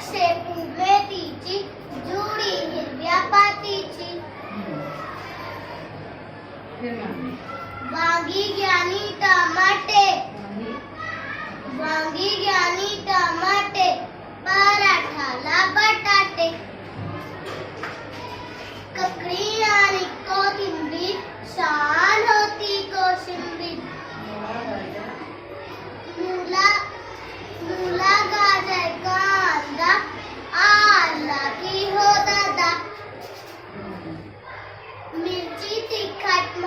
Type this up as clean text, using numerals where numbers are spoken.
शेपू मेथीची जुडी हिरव्या पातीची वांगी घ्यानी टमाटे पराठाला बटाटे ककडी आणि कोथिंबीर छान होती कोशिंबीर मुला गाजर कांदा आला की हो दादा मिरची तिखट